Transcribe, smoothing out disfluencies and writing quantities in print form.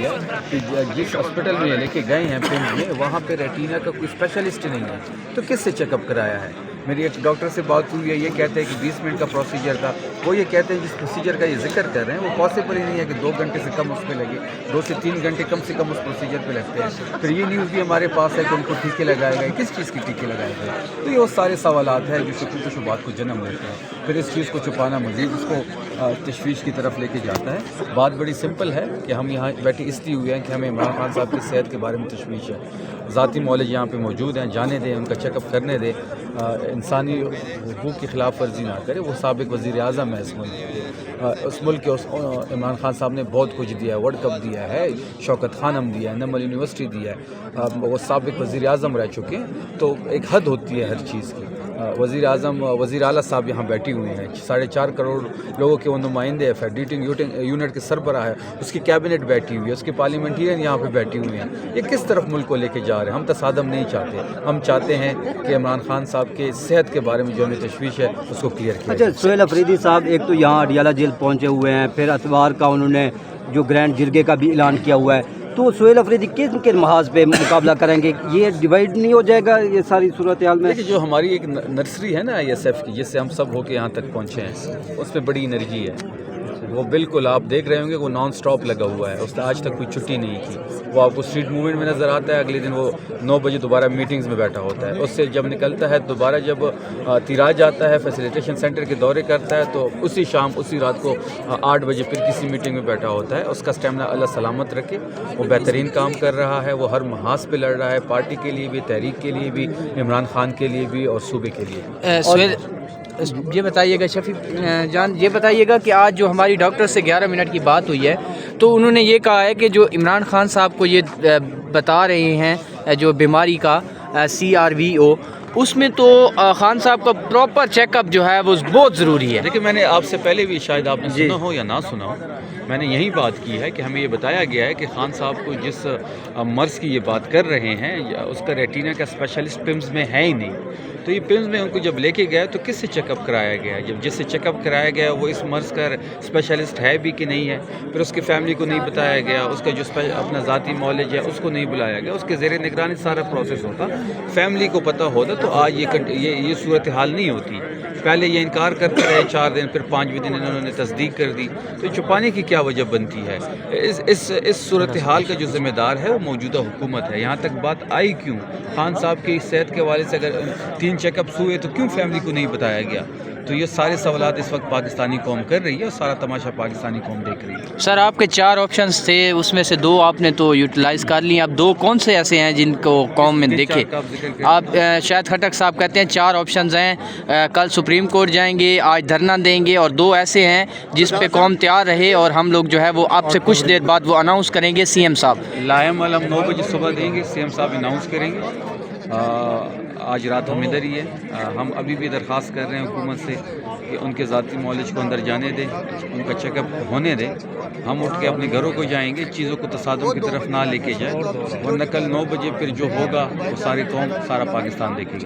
ہے کہ جس ہاسپٹل میں لے کے گئے ہیں پنڈ میں وہاں پہ ریٹینا کا کوئی اسپیشلسٹ نہیں ہے، تو کس سے چیک اپ کرایا ہے؟ میری ایک ڈاکٹر سے بات ہوئی ہے، یہ کہتے ہیں کہ 20 منٹ کا پروسیجر تھا، وہ یہ کہتے ہیں جس پروسیجر کا یہ ذکر کر رہے ہیں وہ پاسبل ہی نہیں ہے کہ 2 گھنٹے سے کم اس پہ لگے، 2 سے 3 گھنٹے کم سے کم اس پروسیجر پہ لگتے ہیں۔ پھر یہ نیوز بھی ہمارے پاس ہے کہ ان کو ٹیکے لگائے گئے، کس چیز کے ٹیکے لگائے گئے؟ تو یہ وہ سارے سوالات ہیں جو شکوک و شبہات کو جنم دیتے ہیں، پھر اس چیز کو چھپانا مزید اس کو تشویش کی طرف لے کے جاتا ہے۔ بات بڑی سمپل ہے کہ ہم یہاں بیٹھے اس لیے ہوئے ہیں کہ ہمیں عمران خان صاحب کی صحت کے بارے میں تشویش ہے، ذاتی معالج یہاں پہ موجود ہیں، جانے دیں، ان کا چیک اپ کرنے دیں، انسانی حقوق کی خلاف ورزی نہ کرے۔ وہ سابق وزیر اعظم ہے اس ملک کے، عمران خان صاحب نے بہت کچھ دیا ہے، ورلڈ کپ دیا ہے، شوکت خانم دیا ہے، نمل یونیورسٹی دیا ہے، وہ سابق وزیر اعظم رہ چکے ہیں، تو ایک حد ہوتی ہے ہر چیز کی۔ وزیر اعظم وزیر اعلیٰ صاحب یہاں بیٹھے ہوئے ہیں، 4.5 کروڑ لوگوں کے وہ نمائندے ہیں، ایڈیٹنگ یونٹ کے سربراہ ہے، اس کی کیبنٹ بیٹھی ہوئی ہے، اس کے پارلیمنٹرین یہاں پہ بیٹھی ہوئی ہیں۔ یہ کس طرف ملک کو لے کے جا رہے ہیں؟ ہم تصادم نہیں چاہتے، ہم چاہتے ہیں کہ عمران خان صاحب کے صحت کے بارے میں جو ہمیں تشویش ہے اس کو کلیئر کیا۔ اچھا، سہیل افریدی صاحب ایک تو یہاں اڈیالہ جیل پہنچے ہوئے ہیں، پھر اتوار کا انہوں نے جو گرینڈ جرگے کا بھی اعلان کیا ہوا ہے، تو سہیل افریدی کن کن محاذ پہ مقابلہ کریں گے؟ یہ ڈیوائیڈ نہیں ہو جائے گا یہ ساری صورتحال میں؟ دیکھیے، جو ہماری ایک نرسری ہے نا ISF کی، جس سے ہم سب ہو کے یہاں تک پہنچے ہیں، اس میں بڑی انرجی ہے، وہ بالکل آپ دیکھ رہے ہوں گے وہ نان سٹاپ لگا ہوا ہے، اس نے آج تک کوئی چھٹی نہیں کی۔ وہ آپ کو اسٹریٹ موومنٹ میں نظر آتا ہے، اگلے دن وہ 9 بجے دوبارہ میٹنگز میں بیٹھا ہوتا ہے، اس سے جب نکلتا ہے دوبارہ جب تیراج جاتا ہے فیسیلیٹیشن سینٹر کے دورے کرتا ہے تو اسی شام اسی رات کو 8 بجے پھر کسی میٹنگ میں بیٹھا ہوتا ہے۔ اس کا اسٹیمنا اللہ سلامت رکھے، وہ بہترین کام کر رہا ہے، وہ ہر محاذ پہ لڑ رہا ہے، پارٹی کے لیے بھی، تحریک کے لیے بھی، عمران خان کے لیے بھی اور صوبے کے لیے بھی۔ یہ بتائیے گا شفیع جان، یہ بتائیے گا کہ آج جو ہماری ڈاکٹر سے 11 منٹ کی بات ہوئی ہے تو انہوں نے یہ کہا ہے کہ جو عمران خان صاحب کو یہ بتا رہے ہیں جو بیماری کا CRVO، اس میں تو خان صاحب کا پراپر چیک اپ جو ہے وہ بہت ضروری ہے۔ دیکھیں، میں نے آپ سے پہلے بھی شاید آپ نے سنا ہو یا نہ سنا ہو، میں نے یہی بات کی ہے کہ ہمیں یہ بتایا گیا ہے کہ خان صاحب کو جس مرض کی یہ بات کر رہے ہیں اس کا ریٹینا کا اسپیشلسٹ پمز میں ہے ہی نہیں، تو یہ پمز میں ان کو جب لے کے گیا تو کس سے چیک اپ کرایا گیا؟ جب جس سے چیک اپ کرایا گیا وہ اس مرض کا اسپیشلسٹ ہے بھی کہ نہیں ہے، پھر اس کی فیملی کو نہیں بتایا گیا، اس کا جو اپنا ذاتی معالج ہے اس کو نہیں بلایا گیا، اس کے زیر نگرانی سارا پروسیس ہوتا، فیملی کو پتہ ہوتا تو آج یہ صورتحال نہیں ہوتی۔ پہلے یہ انکار کرتے رہے 4 دن، پھر 5ویں دن انہوں نے تصدیق کر دی، تو چھپانے کی کیا وجہ بنتی ہے؟ اس صورتحال کا جو ذمہ دار ہے وہ موجودہ حکومت ہے۔ یہاں تک بات آئی کیوں؟ خان صاحب کی صحت کے حوالے سے اگر 3 چیک اپس ہوئے تو کیوں فیملی کو نہیں بتایا گیا؟ تو یہ سارے سوالات اس وقت پاکستانی قوم کر رہی ہے اور سارا تماشا پاکستانی قوم دیکھ رہی ہے۔ سر، آپ کے 4 آپشنز تھے، اس میں سے 2 آپ نے تو یوٹیلائز کر لی، اب 2 کون سے ایسے ہیں جن کو قوم میں دیکھے؟ آپ شاید خٹک صاحب کہتے ہیں 4 آپشنز ہیں، کل سپریم کورٹ جائیں گے، آج دھرنا دیں گے، اور 2 ایسے ہیں جس پہ قوم تیار رہے اور ہم لوگ جو ہے وہ آپ سے کچھ دیر بعد وہ اناؤنس کریں گے CM صاحب۔ لائم ہم 9 بجے صبح دیں گے، CM صاحب اناؤنس کریں گے۔ آج رات ہم ادھر ہی ہے، ہم ابھی بھی درخواست کر رہے ہیں حکومت سے کہ ان کے ذاتی معالج کو اندر جانے دیں، ان کا چیک اپ ہونے دیں، ہم اٹھ کے اپنے گھروں کو جائیں گے، چیزوں کو تصادم کی طرف نہ لے کے جائیں، ورنہ کل 9 بجے پھر جو ہوگا وہ ساری قوم، سارا پاکستان دیکھے گی۔